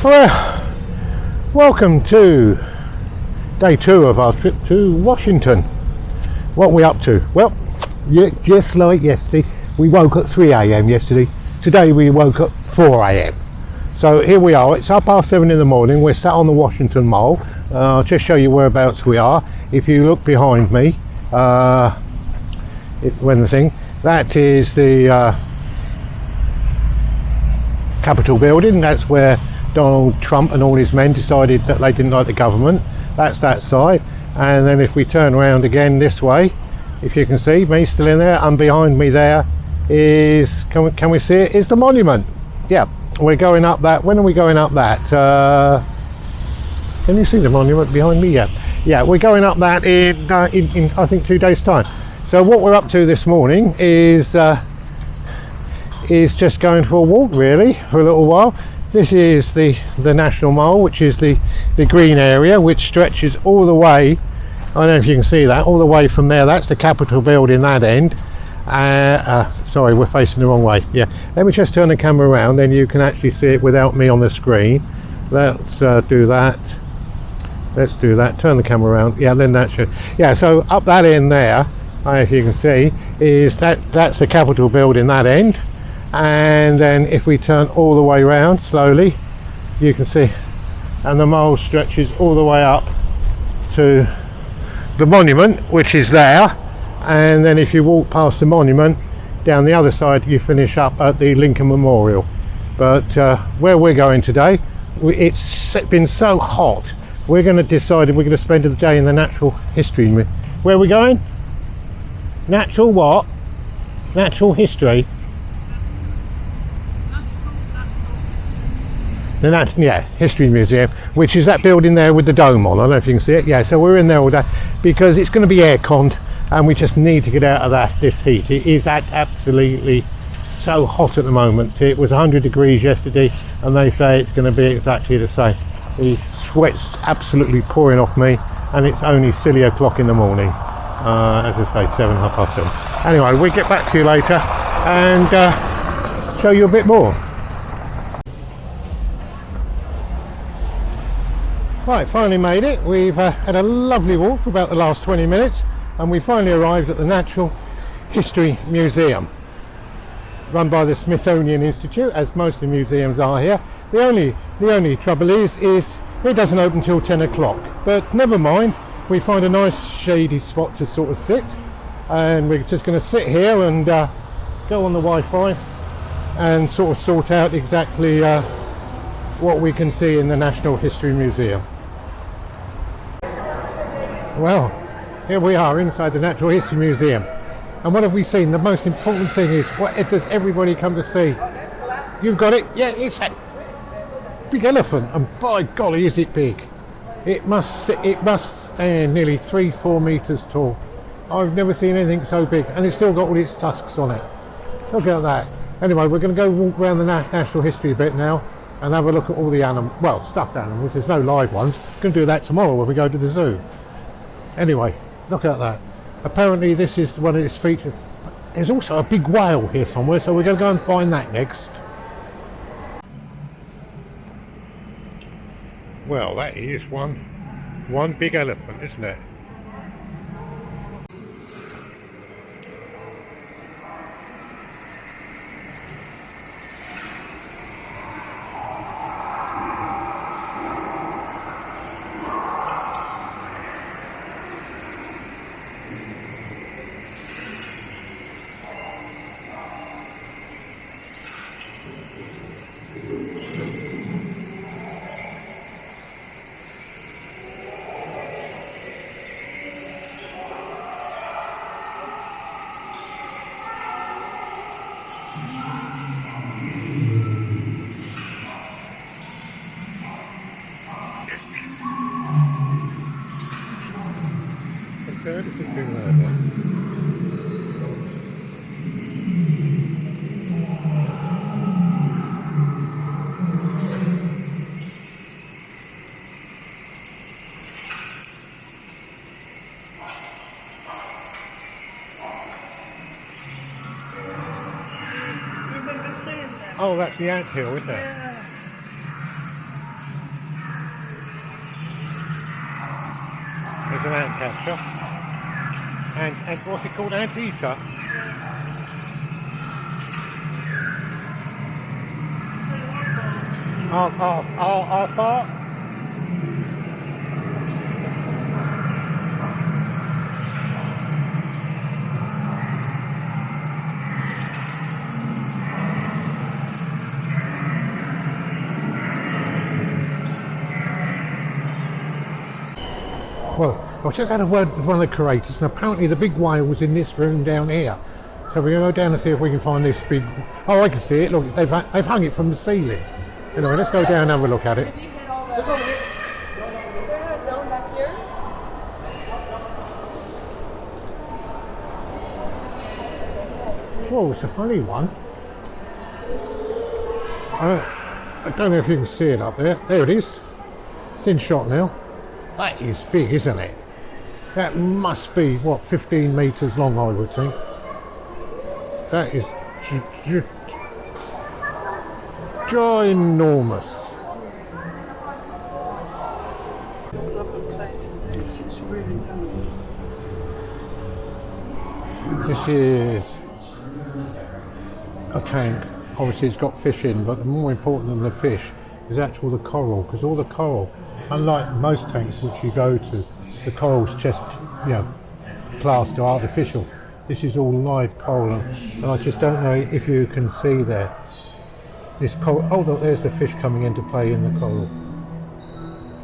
Well, welcome to day 2 of our trip to Washington. What are we up to? Well, just like yesterday, we woke at 3 a.m. yesterday. Today we woke up 4 a.m. So here we are, it's 7:30 in the morning. We're sat on the Washington Mall. I'll just show you whereabouts we are. If you look behind me, that is the Capitol building. That's where Donald Trump and all his men decided that they didn't like the government. That's that side. And then if we turn around again this way, if you can see me still in there, and behind me there is, can we see it, is the monument. Yeah, we're going up that. When are we going up that? Can you see the monument behind me? Yeah, we're going up that in I think 2 days time. So what we're up to this morning is just going for a walk, really, for a little while. This is the National Mall, which is the green area, which stretches all the way, I don't know if you can see that, all the way from there. That's the Capitol building, that end. Sorry, we're facing the wrong way. Yeah, let me just turn the camera around, then you can actually see it without me on the screen. Let's do that. Let's do that. Turn the camera around. Yeah, then that should. Yeah, so up that end there, I don't know if you can see, is that's the Capitol building, that end. And then if we turn all the way around slowly, you can see, and the mall stretches all the way up to the monument, which is there. And then if you walk past the monument down the other side, you finish up at the Lincoln Memorial. But where we're going today, it's been so hot, we're going to decide we're going to spend the day in the Natural History Museum. Where are we going? Natural what? Natural History. History Museum, which is that building there with the dome on. I don't know if you can see it. Yeah, so we're in there all day because it's going to be air-conned and we just need to get out of this heat. It is absolutely so hot at the moment. It was 100 degrees yesterday and they say it's going to be exactly the same. The sweat's absolutely pouring off me and it's only silly o'clock in the morning. As I say, 7:30. Anyway, we'll get back to you later and show you a bit more. Right, finally made it. We've had a lovely walk for about the last 20 minutes and we finally arrived at the Natural History Museum, run by the Smithsonian Institute, as most of the museums are here. The only trouble is it doesn't open till 10 o'clock, but never mind. We find a nice shady spot to sort of sit, and we're just going to sit here and go on the Wi-Fi and sort of sort out exactly what we can see in the Natural History Museum. Well, here we are inside the Natural History Museum, and what have we seen? The most important thing is, what does everybody come to see? You've got it? Yeah, it's that big elephant, and by golly is it big. It must stand nearly 3-4 meters tall. I've never seen anything so big, and it's still got all its tusks on it. Look at that. Anyway, we're going to go walk around the National History bit now and have a look at all the stuffed animals. There's no live ones. We're going to do that tomorrow when we go to the zoo. Anyway, look at that. Apparently this is one of its features. There's also a big whale here somewhere, so we're going to go and find that next. Well, that is one big elephant, isn't it? Oh, that's the anthill, isn't it? Yeah. There's an ant catcher. And what's it called? Anteater. Our fart. Well, I've just had a word with one of the curators, and apparently the big whale was in this room down here. So we're going to go down and see if we can find this big... Oh, I can see it. Look, they've hung it from the ceiling. Anyway, let's go down and have a look at it. Is there another zone back here? Whoa, it's a funny one. I don't know if you can see it up there. There it is. It's in shot now. That is big, isn't it? That must be, what, 15 metres long, I would think. That is ginormous. This is a tank. Obviously it's got fish in, but more important than the fish is actually the coral, because all the coral, unlike most tanks which you go to, the coral's just, classed or artificial. This is all live coral, and I just don't know if you can see there. This coral, oh look, there's the fish coming into play in the coral.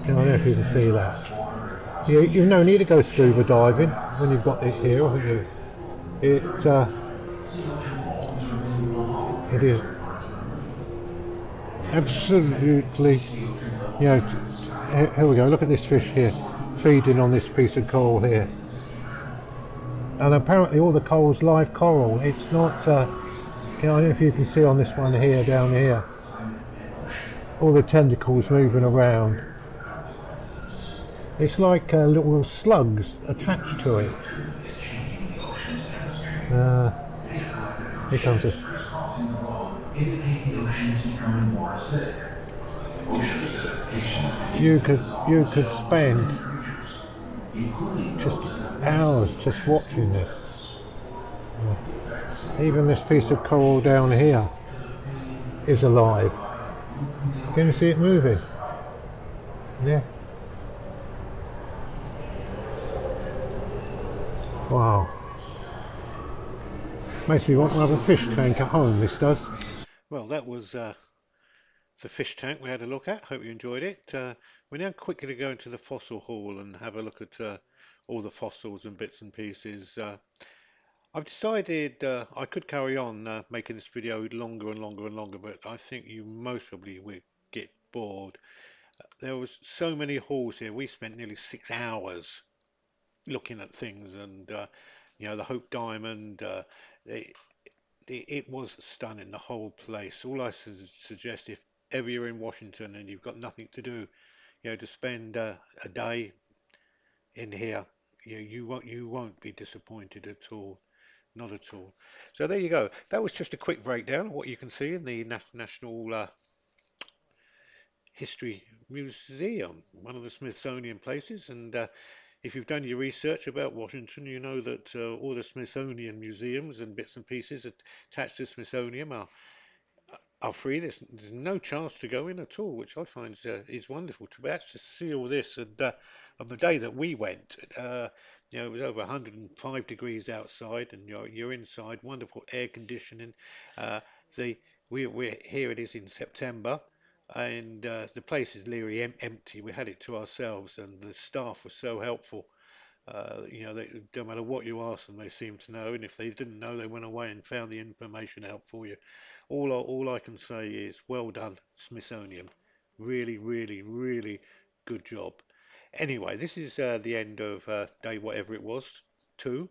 I don't know if you can see that. You no need to go scuba diving when you've got it here, haven't you? It is absolutely, here we go, look at this fish here, feeding on this piece of coral here. And apparently all the coral's live coral, it's not, I don't know if you can see on this one here, down here, all the tentacles moving around. It's like little slugs attached to it. Here comes it. You could spend just hours just watching this. Even this piece of coral down here is alive. Can you see it moving? Yeah. Wow. Makes me want to have a fish tank at home, this does. Well, that was the fish tank we had a look at. Hope you enjoyed it. We're now quickly going to the fossil hall and have a look at all the fossils and bits and pieces. I've decided I could carry on making this video longer and longer and longer, but I think you most probably will get bored. There was so many halls here. We spent nearly 6 hours looking at things, and the Hope Diamond, it was stunning, the whole place. All I suggest, if ever you're in Washington and you've got nothing to do, to spend a day in here, you won't be disappointed at all. Not at all. So there you go. That was just a quick breakdown of what you can see in the National History Museum, one of the Smithsonian places. And if you've done your research about Washington, you know that all the Smithsonian museums and bits and pieces attached to Smithsonian are free. There's no charge to go in at all, which I find is wonderful to be able to see all this. And on the day that we went, it was over 105 degrees outside, and you're inside, wonderful air conditioning. We're here. It is in September, and the place is nearly empty. We had it to ourselves, and the staff were so helpful. No matter what you ask them, they seem to know, and if they didn't know, they went away and found the information out for you. All I can say is well done, Smithsonian. Really, really, really good job. Anyway, this is the end of day whatever it was, 2.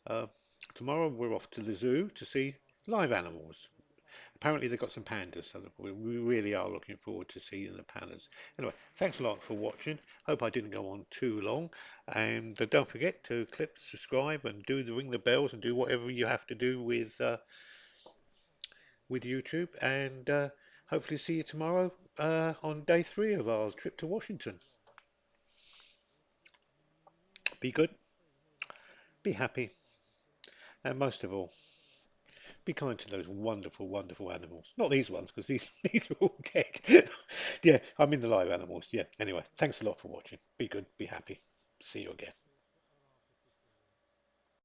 Uh, Tomorrow we're off to the zoo to see live animals. Apparently they've got some pandas, so we really are looking forward to seeing the pandas. Anyway, thanks a lot for watching. Hope I didn't go on too long, and don't forget to click subscribe and ring the bells and do whatever you have to do with YouTube, and hopefully see you tomorrow on day 3 of our trip to Washington. Be good, be happy, and most of all, be kind to those wonderful, wonderful animals. Not these ones, because these these are all dead. Yeah, I mean the live animals. Yeah. Anyway, thanks a lot for watching. Be good, be happy. See you again.